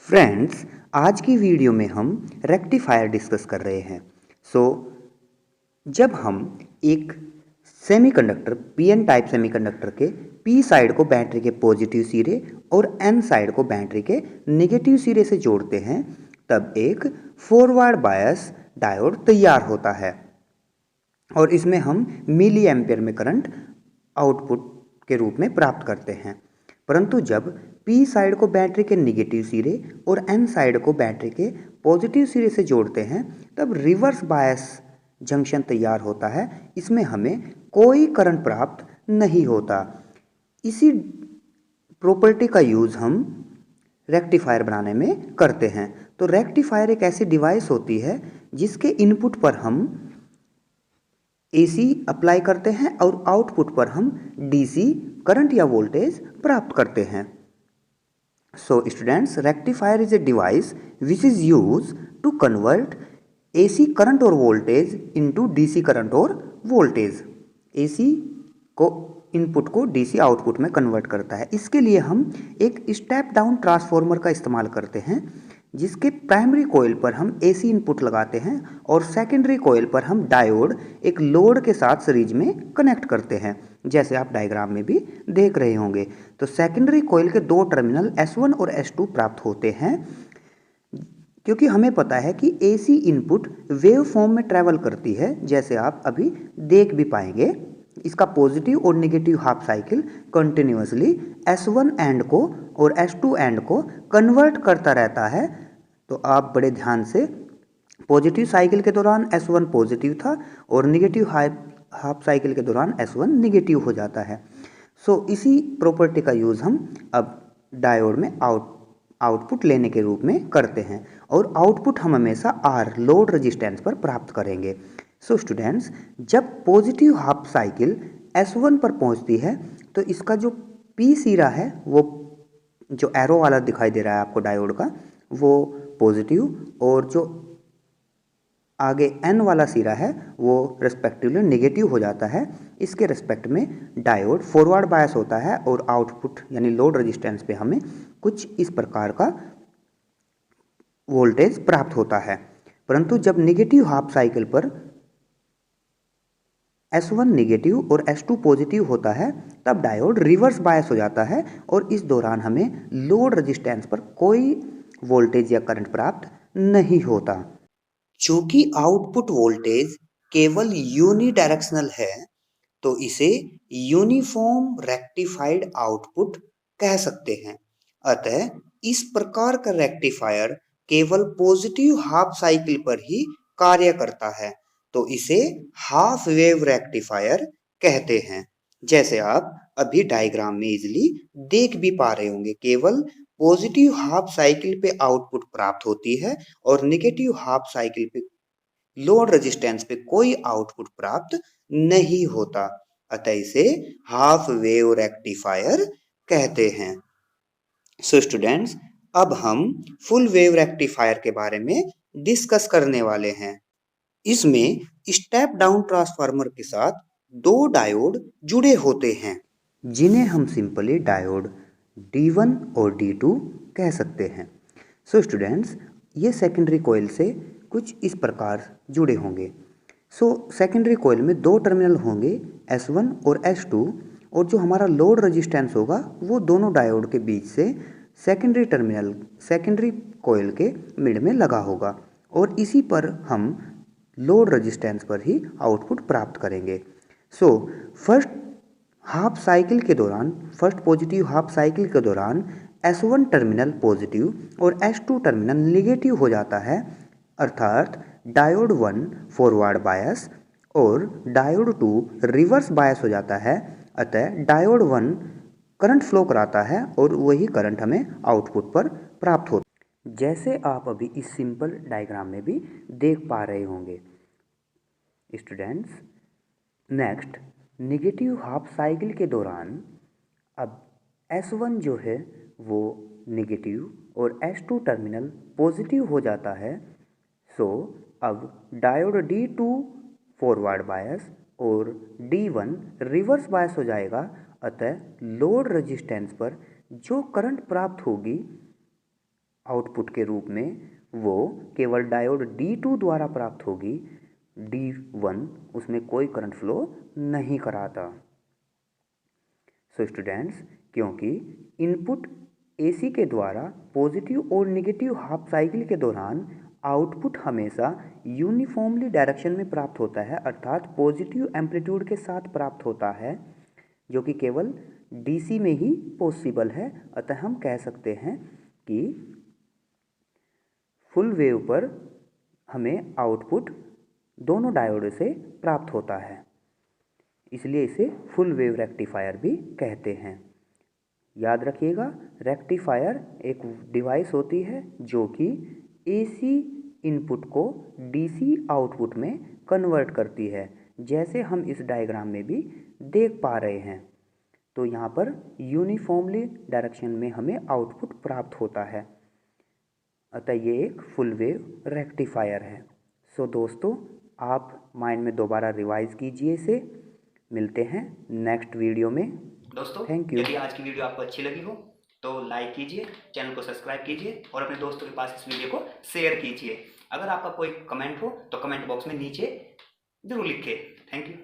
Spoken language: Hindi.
फ्रेंड्स, आज की वीडियो में हम रेक्टिफायर डिस्कस कर रहे हैं। सो जब हम एक सेमीकंडक्टर पीएन टाइप सेमीकंडक्टर के पी साइड को बैटरी के पॉजिटिव सिरे और एन साइड को बैटरी के नेगेटिव सिरे से जोड़ते हैं, तब एक फॉरवर्ड बायस डायोड तैयार होता है और इसमें हम मिली एम्पियर में करंट आउटपुट के रूप में प्राप्त करते हैं। परंतु जब पी साइड को बैटरी के निगेटिव सिरे और एन साइड को बैटरी के पॉजिटिव सिरे से जोड़ते हैं, तब रिवर्स बायस जंक्शन तैयार होता है। इसमें हमें कोई करंट प्राप्त नहीं होता। इसी प्रॉपर्टी का यूज़ हम रेक्टिफायर बनाने में करते हैं। तो रेक्टिफायर एक ऐसी डिवाइस होती है जिसके इनपुट पर हम एसी अप्लाई करते हैं और आउटपुट पर हम डीसी करंट या वोल्टेज प्राप्त करते हैं। So students, rectifier is a device which is use to convert AC current और वोल्टेज इनटू डीसी करंट और वोल्टेज। एसी को इनपुट को डीसी आउटपुट में कन्वर्ट करता है। इसके लिए हम एक स्टेप डाउन ट्रांसफॉर्मर का इस्तेमाल करते हैं, जिसके प्राइमरी कॉइल पर हम एसी इनपुट लगाते हैं और सेकेंडरी कॉइल पर हम डायोड एक लोड के साथ सीरीज में कनेक्ट करते हैं, जैसे आप डायग्राम में भी देख रहे होंगे। तो सेकेंडरी कॉइल के दो टर्मिनल S1 और S2 प्राप्त होते हैं, क्योंकि हमें पता है कि एसी इनपुट वेव फॉर्म में ट्रैवल करती है, जैसे आप अभी देख भी पाएंगे। इसका पॉजिटिव और negative half cycle continuously S1 and को और S2 एंड को कन्वर्ट करता रहता है। तो आप बड़े ध्यान से, पॉजिटिव साइकिल के दौरान S1 पॉजिटिव था और नेगेटिव हाफ साइकिल के दौरान S1 नेगेटिव हो जाता है। सो इसी प्रॉपर्टी का यूज़ हम अब डायोड में आउटपुट लेने के रूप में करते हैं और आउटपुट हम हमेशा आर लोड रेजिस्टेंस पर प्राप्त करेंगे। सो स्टूडेंट्स, जब पॉजिटिव हाफ साइकिल S1 पर पहुंचती है तो इसका जो पी सिरा है, वो जो एरो वाला दिखाई दे रहा है आपको डायोड का, वो पॉजिटिव, और जो आगे एन वाला सिरा है वो रेस्पेक्टिवली नेगेटिव हो जाता है। इसके रेस्पेक्ट में डायोड फॉरवर्ड बायस होता है और आउटपुट यानी लोड रेजिस्टेंस पे हमें कुछ इस प्रकार का वोल्टेज प्राप्त होता है। परंतु जब नेगेटिव हाफ साइकिल पर S1 नेगेटिव और S2 पॉजिटिव होता है, तब डायोड रिवर्स बायस हो जाता है और इस दौरान हमें लोड रेजिस्टेंस पर कोई वोल्टेज या करंट प्राप्त नहीं होता। चूंकि आउटपुट वोल्टेज केवल यूनिडायरेक्शनल है, तो इसे यूनिफॉर्म रेक्टिफाइड आउटपुट कह सकते हैं। अतः इस प्रकार का रेक्टिफायर केवल पॉजिटिव हाफ साइकिल पर ही कार्य करता है, तो इसे हाफ वेव रेक्टिफायर कहते हैं। जैसे आप अभी डायग्राम में इजीली देख भी पा रहे होंगे, केवल पॉजिटिव हाफ साइकिल पे आउटपुट प्राप्त होती है और नेगेटिव हाफ साइकिल पे लोड रेजिस्टेंस पे कोई आउटपुट प्राप्त नहीं होता। अतः इसे हाफ वेव रेक्टिफायर कहते हैं। सो स्टूडेंट्स, अब हम फुल वेव रेक्टिफायर के बारे में डिस्कस करने वाले हैं। इसमें स्टेप डाउन ट्रांसफार्मर के साथ दो डायोड जुड़े होते हैं, जिन्हें हम सिंपली डायोड D1 और D2 कह सकते हैं। सो स्टूडेंट्स, ये सेकेंडरी कॉइल से कुछ इस प्रकार जुड़े होंगे। सो सेकेंडरी कॉइल में दो टर्मिनल होंगे, S1 और S2, और जो हमारा लोड रेजिस्टेंस होगा वो दोनों डायोड के बीच से सेकेंडरी कॉइल के मिड में लगा होगा और इसी पर हम लोड रेजिस्टेंस पर ही आउटपुट प्राप्त करेंगे। So first positive half cycle के दौरान S1 टर्मिनल पॉजिटिव और S2 टर्मिनल नेगेटिव हो जाता है, अर्थात डायोड 1 फॉरवर्ड बायस और डायोड 2 रिवर्स बायस हो जाता है। अतः डायोड 1 करंट फ्लो कराता है और वही करंट हमें आउटपुट पर प्राप्त होता है, जैसे आप अभी इस सिंपल डायग्राम में भी देख पा रहे होंगे। Students, next, negative half cycle के दौरान अब S1 जो है वो नेगेटिव और S2 टर्मिनल पॉजिटिव हो जाता है। सो अब डायोड D2 फॉरवर्ड बायस और D1 रिवर्स बायस हो जाएगा। अतः लोड रेजिस्टेंस पर जो करंट प्राप्त होगी आउटपुट के रूप में वो केवल डायोड D2 द्वारा प्राप्त होगी। D1 उसमें कोई करंट फ्लो नहीं कराता। सो स्टूडेंट्स, क्योंकि इनपुट AC के द्वारा पॉजिटिव और नेगेटिव हाफ साइकिल के दौरान आउटपुट हमेशा यूनिफॉर्मली डायरेक्शन में प्राप्त होता है, अर्थात पॉजिटिव एम्पलीट्यूड के साथ प्राप्त होता है, जो कि केवल DC में ही पॉसिबल है। अतः हम कह सकते हैं कि फुल वेव पर हमें आउटपुट दोनों डायोड से प्राप्त होता है, इसलिए इसे फुल वेव रेक्टिफायर भी कहते हैं। याद रखिएगा, रेक्टिफायर एक डिवाइस होती है जो कि AC इनपुट को DC आउटपुट में कन्वर्ट करती है, जैसे हम इस डायग्राम में भी देख पा रहे हैं। तो यहाँ पर यूनिफॉर्मली डायरेक्शन में हमें आउटपुट प्राप्त होता है, अतः ये एक फुल वेव रेक्टिफायर है। सो दोस्तों, आप माइंड में दोबारा रिवाइज कीजिए इसे। मिलते हैं नेक्स्ट वीडियो में। दोस्तों, थैंक यू। यदि आज की वीडियो आपको अच्छी लगी हो तो लाइक कीजिए, चैनल को सब्सक्राइब कीजिए और अपने दोस्तों के पास इस वीडियो को शेयर कीजिए। अगर आपका कोई कमेंट हो तो कमेंट बॉक्स में नीचे जरूर लिखिए। Thank you.